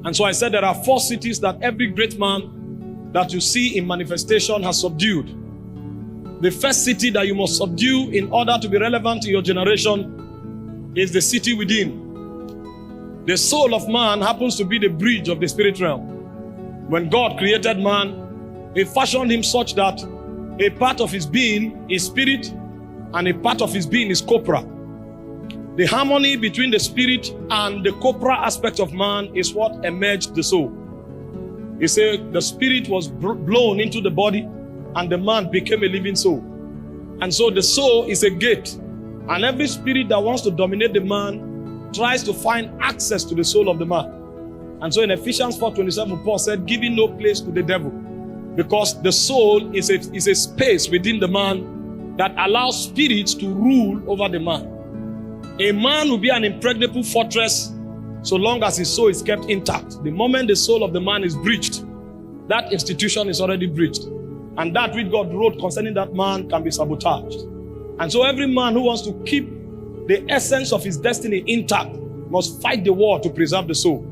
And so I said there are 4 cities that every great man that you see in manifestation has subdued. The first city that you must subdue in order to be relevant to your generation is the city within. The soul of man happens to be the bridge of the spirit realm. When God created man, He fashioned him such that a part of his being is spirit and a part of his being is corpora. The harmony between the spirit and the corpora aspect of man is what emerged the soul. He said the spirit was blown into the body and the man became a living soul. And so the soul is a gate. And every spirit that wants to dominate the man tries to find access to the soul of the man. And so in Ephesians 4:27, Paul said, giving no place to the devil. Because the soul is a space within the man that allows spirits to rule over the man. A man will be an impregnable fortress so long as his soul is kept intact. The moment the soul of the man is breached, that institution is already breached. And that which God wrote concerning that man can be sabotaged. And so every man who wants to keep the essence of his destiny intact must fight the war to preserve the soul.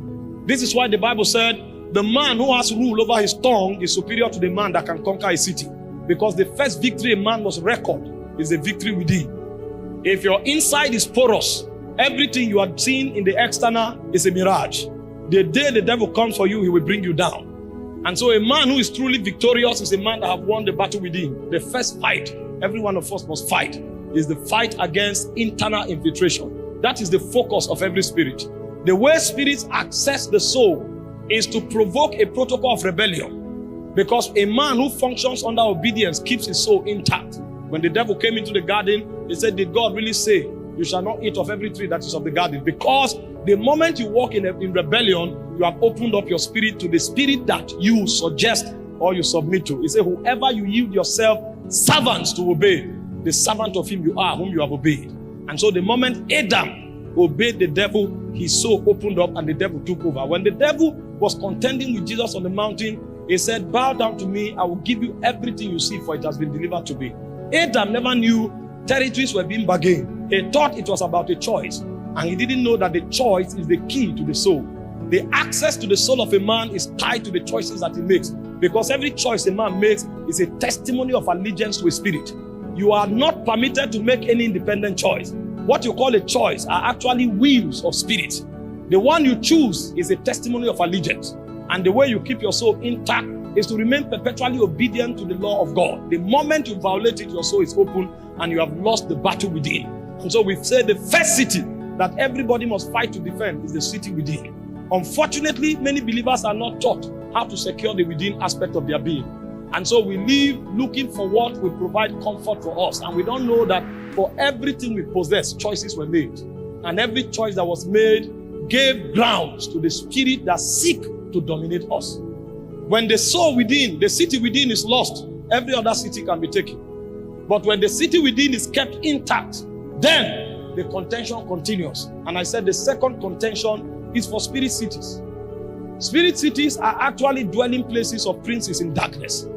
This is why the Bible said, the man who has rule over his tongue is superior to the man that can conquer a city. Because the first victory a man must record is the victory within. If your inside is porous, everything you are seeing in the external is a mirage. The day the devil comes for you, he will bring you down. And so a man who is truly victorious is a man that has won the battle within. The first fight every one of us must fight is the fight against internal infiltration. That is the focus of every spirit. The way spirits access the soul is to provoke a protocol of rebellion. Because a man who functions under obedience keeps his soul intact. When the devil came into the garden, he said, did God really say, you shall not eat of every tree that is of the garden? Because the moment you walk in rebellion, you have opened up your spirit to the spirit that you suggest or you submit to. He said, whoever you yield yourself servants to obey, the servant of him you are, whom you have obeyed. And so the moment Adam obeyed the devil, his soul opened up and the devil took over. When the devil was contending with Jesus on the mountain, he said, bow down to me, I will give you everything you see, for it has been delivered to me. Adam never knew territories were being bargained. He thought it was about a choice. And he didn't know that the choice is the key to the soul. The access to the soul of a man is tied to the choices that he makes. Because every choice a man makes is a testimony of allegiance to a spirit. You are not permitted to make any independent choice. What you call a choice are actually wills of spirit. The one you choose is a testimony of allegiance. And the way you keep your soul intact is to remain perpetually obedient to the law of God. The moment you violate it, your soul is open and you have lost the battle within. And so we've said the first city that everybody must fight to defend is the city within. Unfortunately, many believers are not taught how to secure the within aspect of their being. And so we live looking for what will provide comfort for us. And we don't know that for everything we possess, choices were made. And every choice that was made gave grounds to the spirit that seek to dominate us. When the soul within, the city within is lost, every other city can be taken. But when the city within is kept intact, then the contention continues. And I said the second contention is for spirit cities. Spirit cities are actually dwelling places of princes in darkness.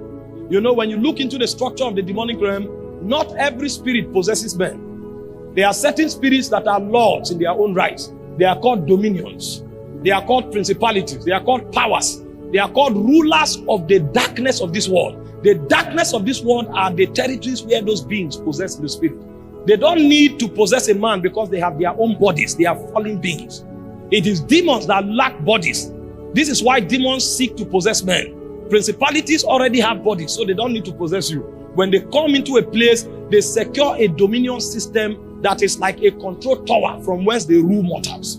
You know, when you look into the structure of the demonic realm, not every spirit possesses men. There are certain spirits that are lords in their own right. They are called dominions. They are called principalities. They are called powers. They are called rulers of the darkness of this world. The darkness of this world are the territories where those beings possess the spirit. They don't need to possess a man because they have their own bodies. They are fallen beings. It is demons that lack bodies. This is why demons seek to possess men. Principalities already have bodies, so they don't need to possess you. When they come into a place, they secure a dominion system that is like a control tower from whence they rule mortals.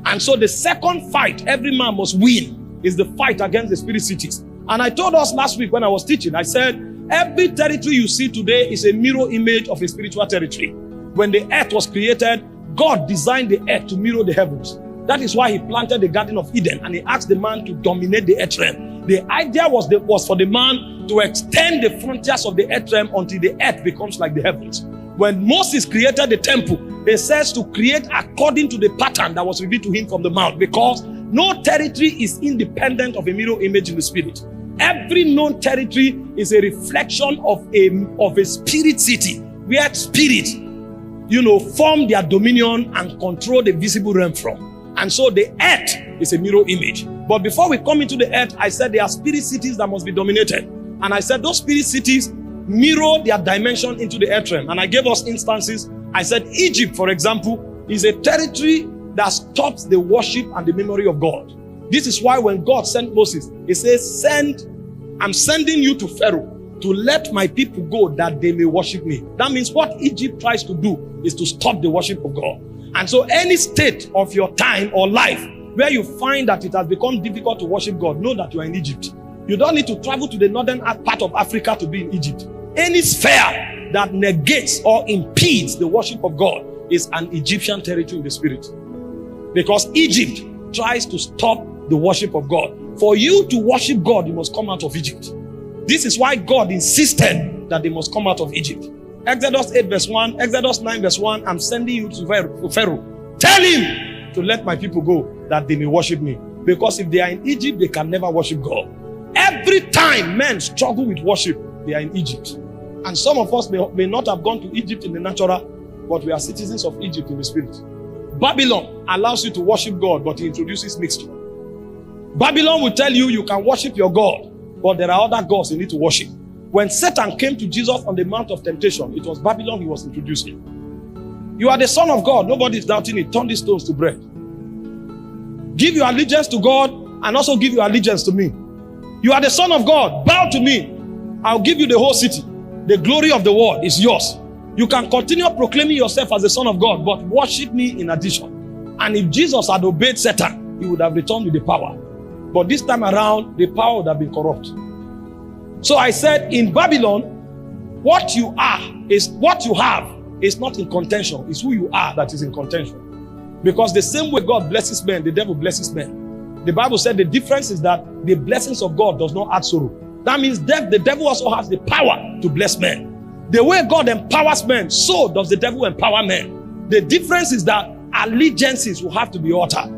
And so the second fight every man must win is the fight against the spirit cities. And I told us last week when I was teaching, I said, every territory you see today is a mirror image of a spiritual territory. When the earth was created, God designed the earth to mirror the heavens. That is why he planted the Garden of Eden and he asked the man to dominate the earth realm. The idea was for the man to extend the frontiers of the earth realm until the earth becomes like the heavens. When Moses created the temple, he says to create according to the pattern that was revealed to him from the mount, because no territory is independent of a mirror image in the spirit. Every known territory is a reflection of a spirit city where spirits, form their dominion and control the visible realm from. And so the earth is a mirror image. But before we come into the earth, I said there are spirit cities that must be dominated. And I said those spirit cities mirror their dimension into the earth realm. And I gave us instances. I said Egypt, for example, is a territory that stops the worship and the memory of God. This is why when God sent Moses, he says, I'm sending you to Pharaoh to let my people go that they may worship me. That means what Egypt tries to do is to stop the worship of God. And so any state of your time or life where you find that it has become difficult to worship God, know that you are in Egypt. You don't need to travel to the northern part of Africa to be in Egypt. Any sphere that negates or impedes the worship of God is an Egyptian territory in the spirit. Because Egypt tries to stop the worship of God. For you to worship God, you must come out of Egypt. This is why God insisted that they must come out of Egypt. Exodus 8 verse 1, Exodus 9 verse 1, I'm sending you to Pharaoh. Tell him to let my people go that they may worship me. Because if they are in Egypt, they can never worship God. Every time men struggle with worship, they are in Egypt. And some of us may not have gone to Egypt in the natural, but we are citizens of Egypt in the spirit. Babylon allows you to worship God, but he introduces mixture. Babylon will tell you you can worship your God, but there are other gods you need to worship. When Satan came to Jesus on the Mount of Temptation, it was Babylon he was introducing. You are the Son of God. Nobody is doubting it. Turn these stones to bread. Give your allegiance to God and also give your allegiance to me. You are the Son of God. Bow to me. I'll give you the whole city. The glory of the world is yours. You can continue proclaiming yourself as the Son of God, but worship me in addition. And if Jesus had obeyed Satan, he would have returned with the power. But this time around, the power would have been corrupt. So I said, in Babylon, what you are is what you have is not in contention. It's who you are that is in contention. Because the same way God blesses men, the devil blesses men. The Bible said the difference is that the blessings of God does not add sorrow. That means the devil also has the power to bless men. The way God empowers men, so does the devil empower men. The difference is that allegiances will have to be altered.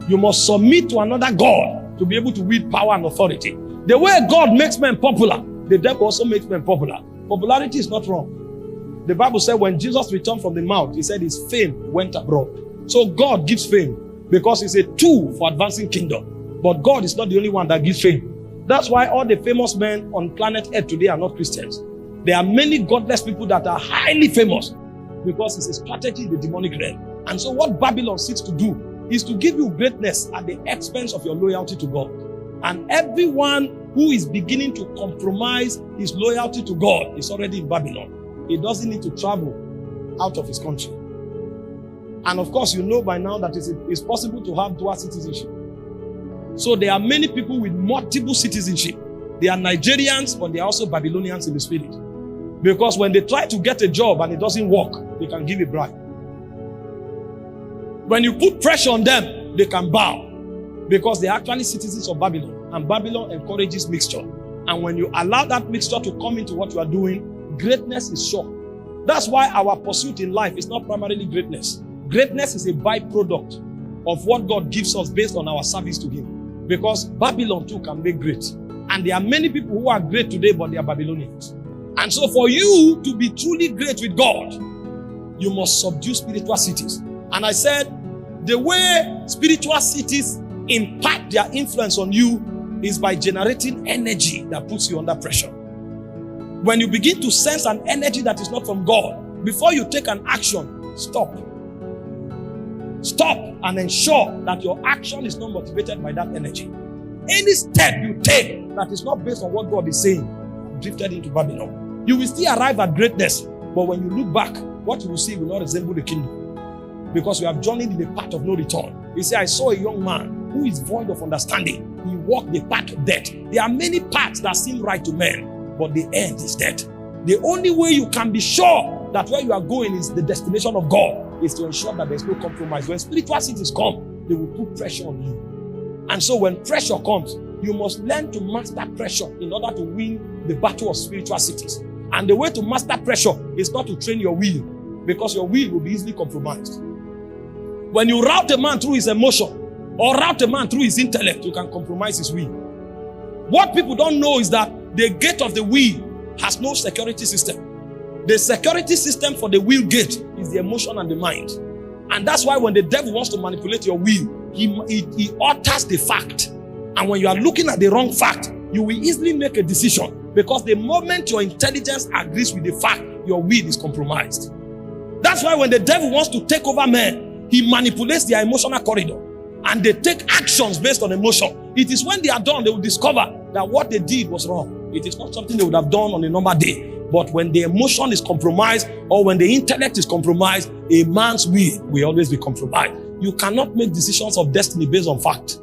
You must submit to another God to be able to wield power and authority. The way God makes men popular, the devil also makes men popular. Popularity is not wrong. The Bible said when Jesus returned from the mount, he said his fame went abroad. So God gives fame because it's a tool for advancing kingdom. But God is not the only one that gives fame. That's why all the famous men on planet Earth today are not Christians. There are many godless people that are highly famous because it's a strategy in the demonic realm. And so what Babylon seeks to do is to give you greatness at the expense of your loyalty to God. And everyone who is beginning to compromise his loyalty to God is already in Babylon. He doesn't need to travel out of his country. And of course, you know by now that it's possible to have dual citizenship. So there are many people with multiple citizenship. They are Nigerians, but they are also Babylonians in the spirit. Because when they try to get a job and it doesn't work, they can give a bribe. When you put pressure on them, they can bow. Because they are actually citizens of Babylon. And Babylon encourages mixture. And when you allow that mixture to come into what you are doing, greatness is sure. That's why our pursuit in life is not primarily greatness. Greatness is a byproduct of what God gives us based on our service to Him. Because Babylon too can make great. And there are many people who are great today, but they are Babylonians. And so for you to be truly great with God, you must subdue spiritual cities. And I said, the way spiritual cities impart their influence on you is by generating energy that puts you under pressure. When you begin to sense an energy that is not from God, before you take an action, stop. Stop and ensure that your action is not motivated by that energy. Any step you take that is not based on what God is saying, drifted into Babylon. You will still arrive at greatness, but when you look back, what you will see will not resemble the kingdom. Because you have journeyed in the path of no return. He said, I saw a young man who is void of understanding. He walked the path of death. There are many paths that seem right to men, but the end is death. The only way you can be sure that where you are going is the destination of God is to ensure that there's no compromise. When spiritual cities come, they will put pressure on you. And so when pressure comes, you must learn to master pressure in order to win the battle of spiritual cities. And the way to master pressure is not to train your will, because your will will be easily compromised. When you route a man through his emotion or route a man through his intellect, you can compromise his will. What people don't know is that the gate of the will has no security system. The security system for the will gate is the emotion and the mind. And that's why when the devil wants to manipulate your will, he alters the fact. And when you are looking at the wrong fact, you will easily make a decision, because the moment your intelligence agrees with the fact, your will is compromised. That's why when the devil wants to take over men, he manipulates their emotional corridor, and they take actions based on emotion. It is when they are done, they will discover that what they did was wrong. It is not something they would have done on a normal day. But when the emotion is compromised, or when the intellect is compromised, a man's will always be compromised. You cannot make decisions of destiny based on fact.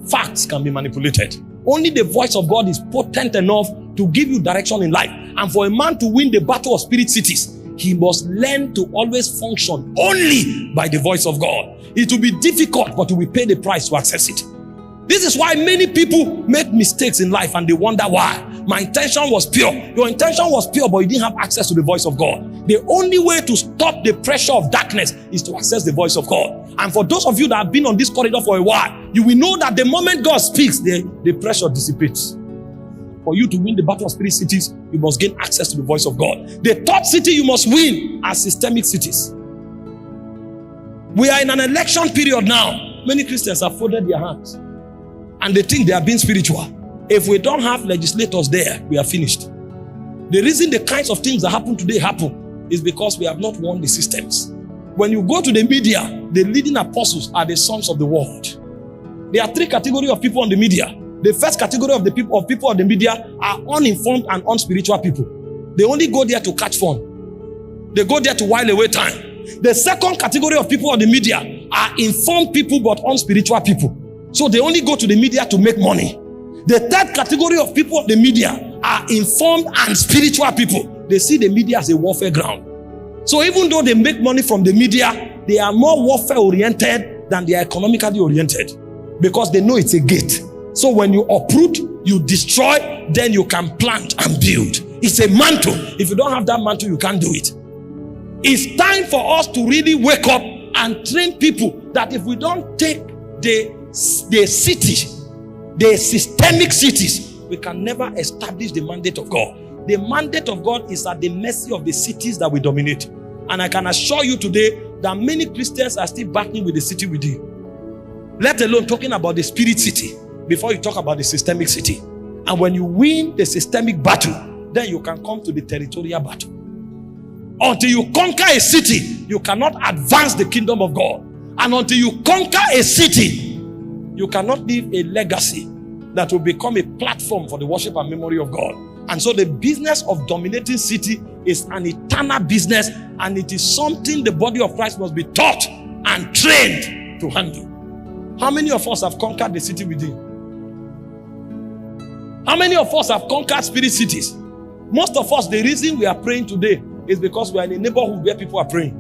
Facts can be manipulated. Only the voice of God is potent enough to give you direction in life. And for a man to win the battle of spirit cities, he must learn to always function only by the voice of God. It will be difficult, but you will pay the price to access it. This is why many people make mistakes in life and they wonder why. My intention was pure. Your intention was pure, but you didn't have access to the voice of God. The only way to stop the pressure of darkness is to access the voice of God. And for those of you that have been on this corridor for a while, you will know that the moment God speaks, the pressure dissipates. For you to win the battle of spirit cities, you must gain access to the voice of God. The third city you must win are systemic cities. We are in an election period now. Many Christians have folded their hands and they think they are being spiritual. If we don't have legislators there, we are finished. The reason the kinds of things that happen today happen is because we have not won the systems. When you go to the media, the leading apostles are the sons of the world. There are three categories of people on the media. The first category of the people of the media are uninformed and unspiritual people. They only go there to catch fun. They go there to while away time. The second category of people on the media are informed people but unspiritual people. So they only go to the media to make money. The third category of people of the media are informed and spiritual people. They see the media as a warfare ground. So even though they make money from the media, they are more warfare oriented than they are economically oriented, because they know it's a gate. So when you uproot, you destroy, then you can plant and build. It's a mantle. If you don't have that mantle, you can't do it. It's time for us to really wake up and train people that if we don't take the city, the systemic cities, we can never establish the mandate of God. The mandate of God is at the mercy of the cities that we dominate. And I can assure you today that many Christians are still battling with the city within. Let alone talking about the spirit city before you talk about the systemic city. And when you win the systemic battle, then you can come to the territorial battle. Until you conquer a city, you cannot advance the kingdom of God. And until you conquer a city, you cannot leave a legacy that will become a platform for the worship and memory of God. And so the business of dominating city is an eternal business, and it is something the body of Christ must be taught and trained to handle. How many of us have conquered the city within? How many of us have conquered spirit cities? Most of us, the reason we are praying today is because we are in a neighborhood where people are praying.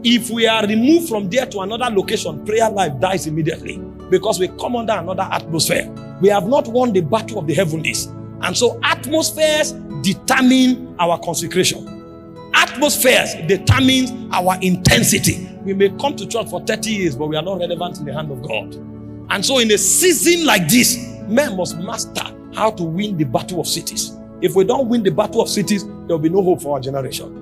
If we are removed from there to another location, prayer life dies immediately, because we come under another atmosphere. We have not won the battle of the heavenlies. And so atmospheres determine our consecration. Atmospheres determines our intensity. We may come to church for 30 years, but we are not relevant in the hand of God. And so in a season like this, men must master how to win the battle of cities. If we don't win the battle of cities, there will be no hope for our generation.